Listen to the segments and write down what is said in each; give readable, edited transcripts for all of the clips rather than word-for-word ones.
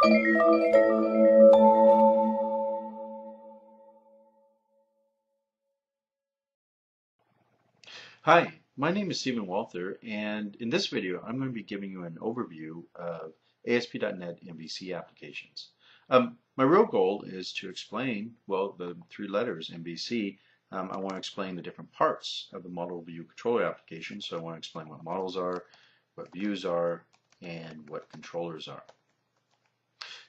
Hi, my name is Stephen Walther, and in this video, I'm going to be giving you an overview of ASP.NET MVC applications. My real goal is to explain, well, the three letters MVC. I want to explain the different parts of the model view controller application. So I want to explain what models are, what views are, and what controllers are.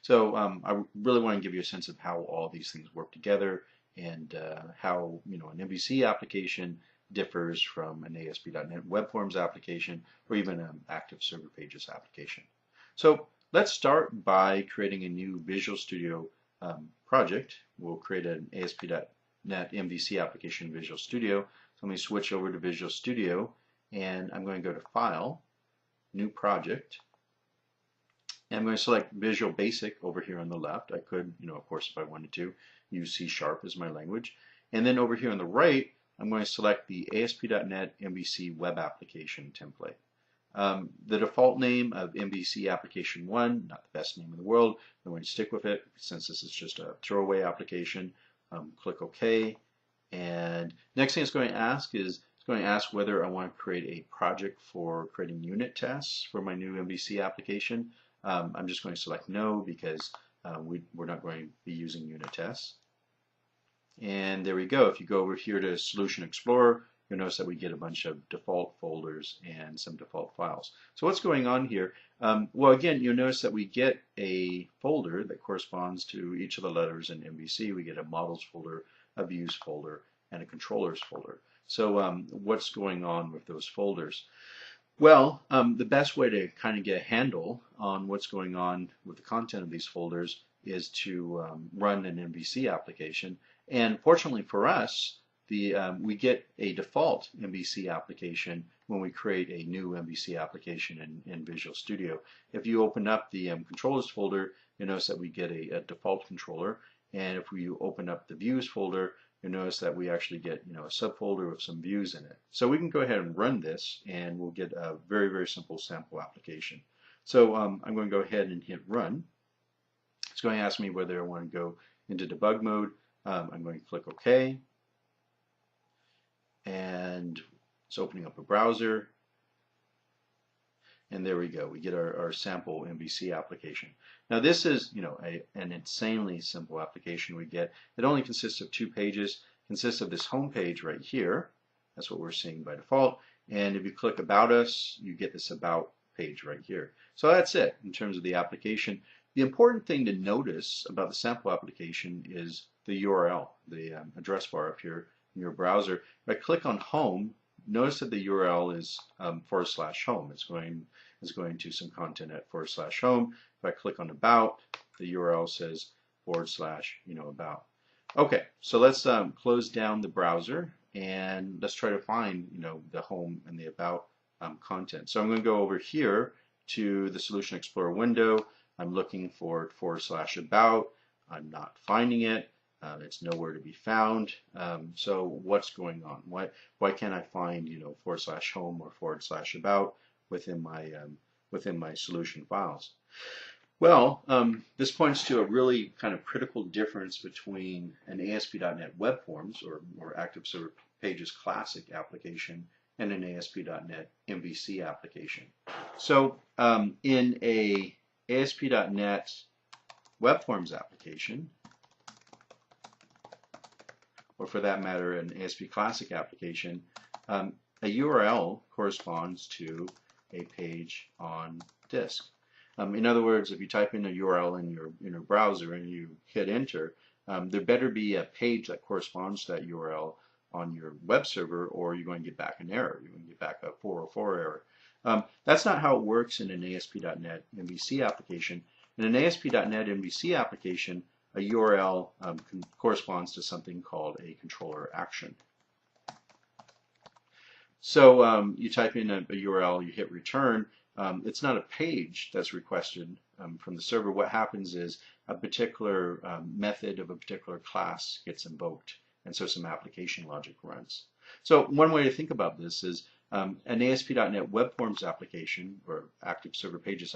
So I really want to give you a sense of how all these things work together and how an MVC application differs from an ASP.NET Web Forms application or even an Active Server Pages application. So let's start by creating a new Visual Studio project. We'll create an ASP.NET MVC application in Visual Studio. So let me switch over to Visual Studio and I'm going to go to File, New Project. And I'm going to select Visual Basic over here on the left. I could, of course, if I wanted to, use C# as my language. And then over here on the right, I'm going to select the ASP.NET MVC Web Application template. The default name of MVC Application 1, not the best name in the world. I'm going to stick with it since this is just a throwaway application. Click OK. And next thing it's going to ask is it's going to ask whether I want to create a project for creating unit tests for my new MVC application. I'm just going to select no because we're not going to be using unit tests. And there we go. If you go over here to Solution Explorer, you'll notice that we get a bunch of default folders and some default files. So what's going on here? Well, again, you'll notice that we get a folder that corresponds to each of the letters in MVC. We get a models folder, a views folder, and a controllers folder. So what's going on with those folders? Well, the best way to kind of get a handle on what's going on with the content of these folders is to run an MVC application. And fortunately for us, we get a default MVC application when we create a new MVC application in Visual Studio. If you open up the controllers folder, you'll notice that we get a default controller. And if we open up the views folder, you'll notice that we actually get a subfolder with some views in it. So we can go ahead and run this and we'll get a very, very simple sample application. So I'm going to go ahead and hit run. It's going to ask me whether I want to go into debug mode. I'm going to click OK. And it's opening up a browser. And there we go. We get our sample MVC application. Now this is, an insanely simple application we get. It only consists of 2 pages. It consists of this home page right here. That's what we're seeing by default. And if you click About Us, you get this About page right here. So that's it in terms of the application. The important thing to notice about the sample application is the URL, the address bar up here in your browser. If I click on Home, notice that the URL is /home. It's going to some content at /home. If I click on About, the URL says / about. Okay, so let's close down the browser and let's try to find the home and the about content. So I'm going to go over here to the Solution Explorer window. I'm looking for /about. I'm not finding it. It's nowhere to be found. So what's going on? Why can't I find /home or /about within my solution files? Well, this points to a really kind of critical difference between an ASP.NET Web Forms or Active Server Pages Classic application and an ASP.NET MVC application. So in a ASP.NET Web Forms application, or for that matter, an ASP Classic application, a URL corresponds to a page on disk. In other words, if you type in a URL in your browser and you hit enter, there better be a page that corresponds to that URL on your web server, or you're going to get back an error. You're going to get back a 404 error. That's not how it works in an ASP.NET MVC application. In an ASP.NET MVC application, a URL corresponds to something called a controller action. So you type in a URL, you hit return. It's not a page that's requested from the server. What happens is a particular method of a particular class gets invoked, and so some application logic runs. So one way to think about this is an ASP.NET Web Forms application or Active Server Pages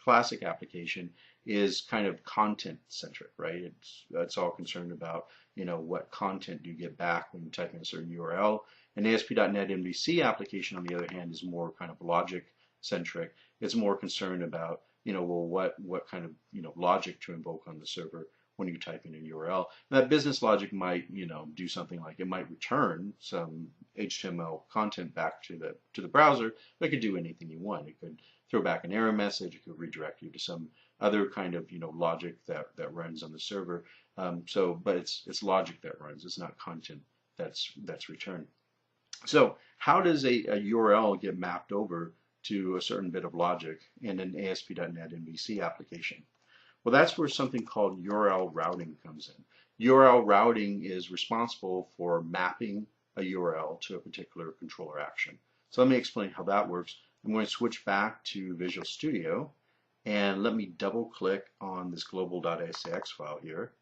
Classic application is kind of content centric, right? It's all concerned about, what content do you get back when you type in a certain URL. An ASP.NET MVC application, on the other hand, is more kind of logic centric. It's more concerned about, well, what kind of, logic to invoke on the server when you type in a URL. That business logic might, do something like it might return some HTML content back to the browser, but it could do anything you want. It could throw back an error message. It could redirect you to some other kind of, logic that runs on the server. But it's logic that runs. It's not content that's returned. So how does a URL get mapped over to a certain bit of logic in an ASP.NET MVC application? Well, that's where something called URL routing comes in. URL routing is responsible for mapping a URL to a particular controller action. So let me explain how that works. I'm going to switch back to Visual Studio, and let me double click on this global.sax file here.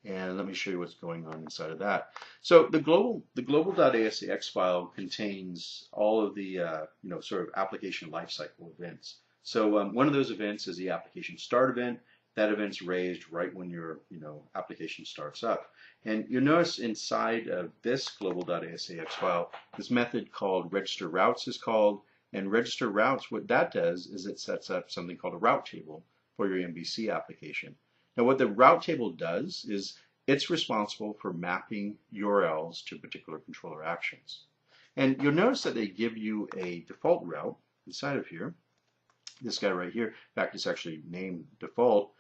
And let me show you what's going on inside of that. So the global.asax file contains all of the sort of application lifecycle events. So one of those events is the application start event. That event's raised right when your application starts up. And you'll notice inside of this global.asax file, this method called register routes is called. And register routes, what that does is it sets up something called a route table for your MVC application. Now what the route table does is it's responsible for mapping URLs to particular controller actions. And you'll notice that they give you a default route inside of here. This guy right here, in fact, it's actually named default.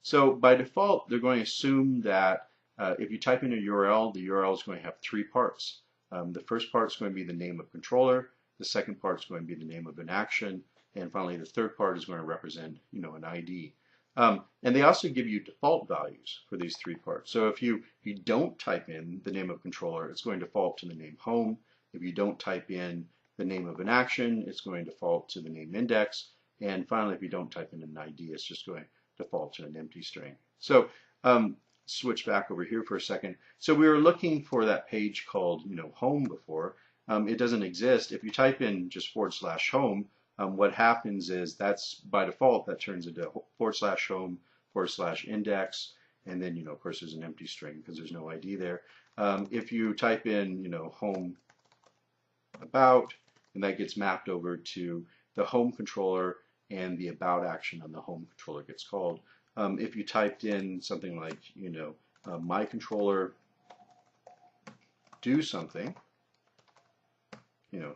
So by default, they're going to assume that if you type in a URL, the URL is going to have three parts. The first part is going to be the name of controller. The second part is going to be the name of an action. And finally, the third part is going to represent, an ID. And they also give you default values for these three parts. So if you don't type in the name of controller, it's going to default to the name home. If you don't type in the name of an action, it's going to default to the name index. And finally, if you don't type in an ID, it's just going to default to an empty string. So switch back over here for a second. So we were looking for that page called home before. It doesn't exist. If you type in just /home, what happens is that's by default that turns into /home /index, and then of course there's an empty string because there's no ID there. If you type in home about, and that gets mapped over to the home controller, and the about action on the home controller gets called. If you typed in something like my controller do something,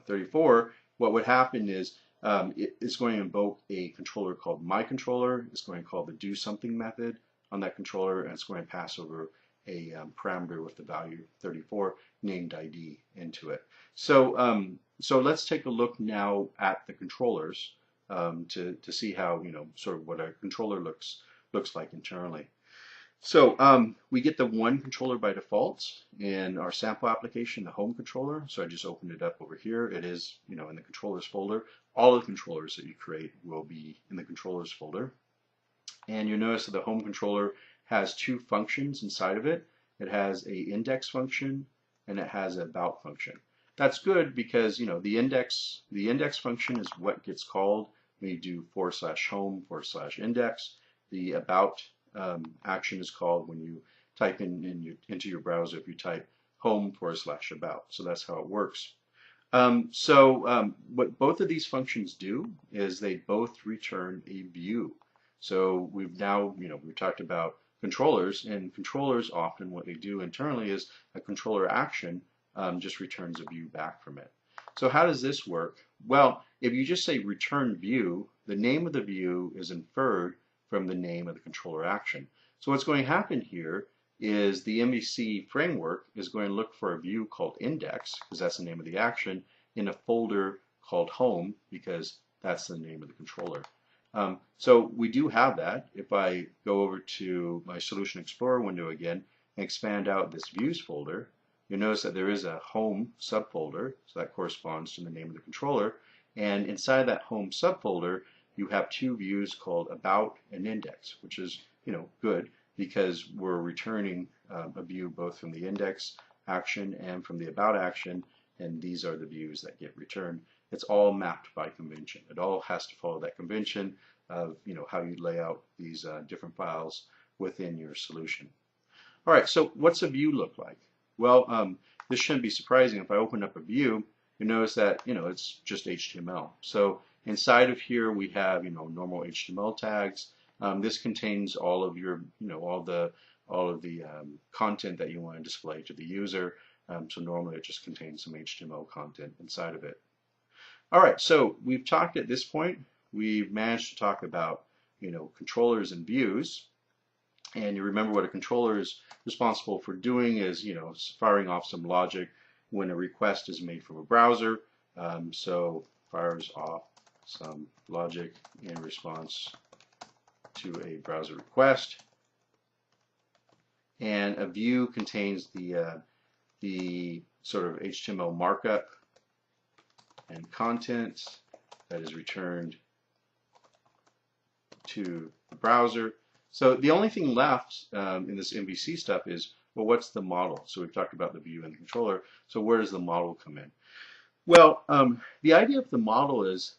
34, what would happen is it's going to invoke a controller called myController. It's going to call the do something method on that controller, and it's going to pass over a parameter with the value 34 named ID into it. So so let's take a look now at the controllers to see how sort of what a controller looks like internally. So we get the one controller by default in our sample application, the home controller. So I just opened it up over here. It is in the controllers folder. All the controllers that you create will be in the controllers folder. And you'll notice that the home controller has two functions inside of it. It has a index function and it has an about function. That's good because the index function is what gets called when you do /home /index. The about action is called when you type into your browser if you type home /about. So that's how it works. What both of these functions do is they both return a view. So we've now, we've talked about controllers, and controllers often what they do internally is a controller action just returns a view back from it. So how does this work? Well, if you just say return view, the name of the view is inferred from the name of the controller action. So what's going to happen here is the MVC framework is going to look for a view called index, because that's the name of the action, in a folder called home, because that's the name of the controller. So we do have that. If I go over to my Solution Explorer window again and expand out this views folder, you'll notice that there is a home subfolder, so that corresponds to the name of the controller. And inside that home subfolder, you have two views called about and index, which is good because we're returning a view both from the index action and from the about action, and these are the views that get returned. It's all mapped by convention. It all has to follow that convention. of how you lay out these different files within your solution. All right, so what's a view look like? Well, this shouldn't be surprising. If I open up a view, you notice that it's just HTML. So inside of here we have normal HTML tags. This contains all of your all of the content that you want to display to the user. So normally it just contains some HTML content inside of it. All right, so we've talked at this point. We've managed to talk about controllers and views. And you remember what a controller is responsible for doing is firing off some logic when a request is made from a browser. So fires off some logic in response to a browser request. And a view contains the sort of HTML markup and content that is returned to the browser. So the only thing left in this MVC stuff is, well, what's the model? So we've talked about the view and the controller. So where does the model come in? Well, the idea of the model is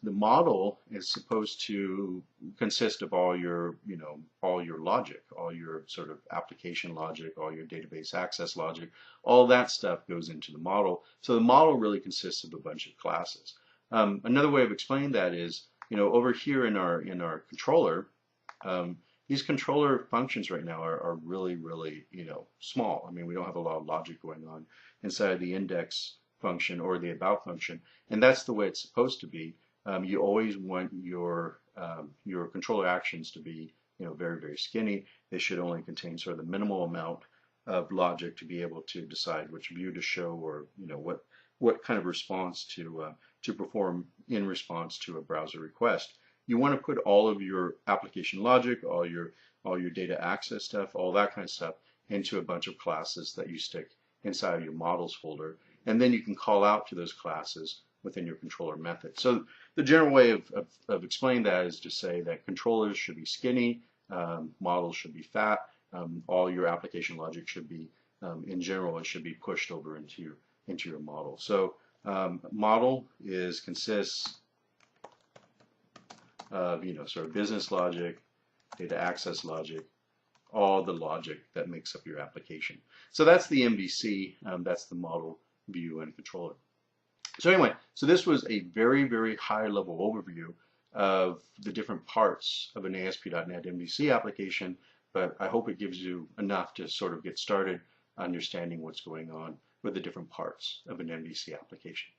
supposed to consist of all your logic, all your sort of application logic, all your database access logic, all that stuff goes into the model. So the model really consists of a bunch of classes. Another way of explaining that is, over here in our controller, these controller functions right now are really, really, small. I mean, we don't have a lot of logic going on inside the index function or the about function, and that's the way it's supposed to be. You always want your controller actions to be, very, very skinny. They should only contain sort of the minimal amount of logic to be able to decide which view to show, or what kind of response to perform in response to a browser request. You want to put all of your application logic, all your data access stuff, all that kind of stuff into a bunch of classes that you stick inside of your models folder, and then you can call out to those classes within your controller method. So the general way of explaining that is to say that controllers should be skinny, models should be fat, all your application logic should be, in general, it should be pushed over into your model. So model consists of sort of business logic, data access logic, all the logic that makes up your application. So that's the MVC, that's the model, view, and controller. So anyway, so this was a very, very high level overview of the different parts of an ASP.NET MVC application, but I hope it gives you enough to sort of get started understanding what's going on with the different parts of an MVC application.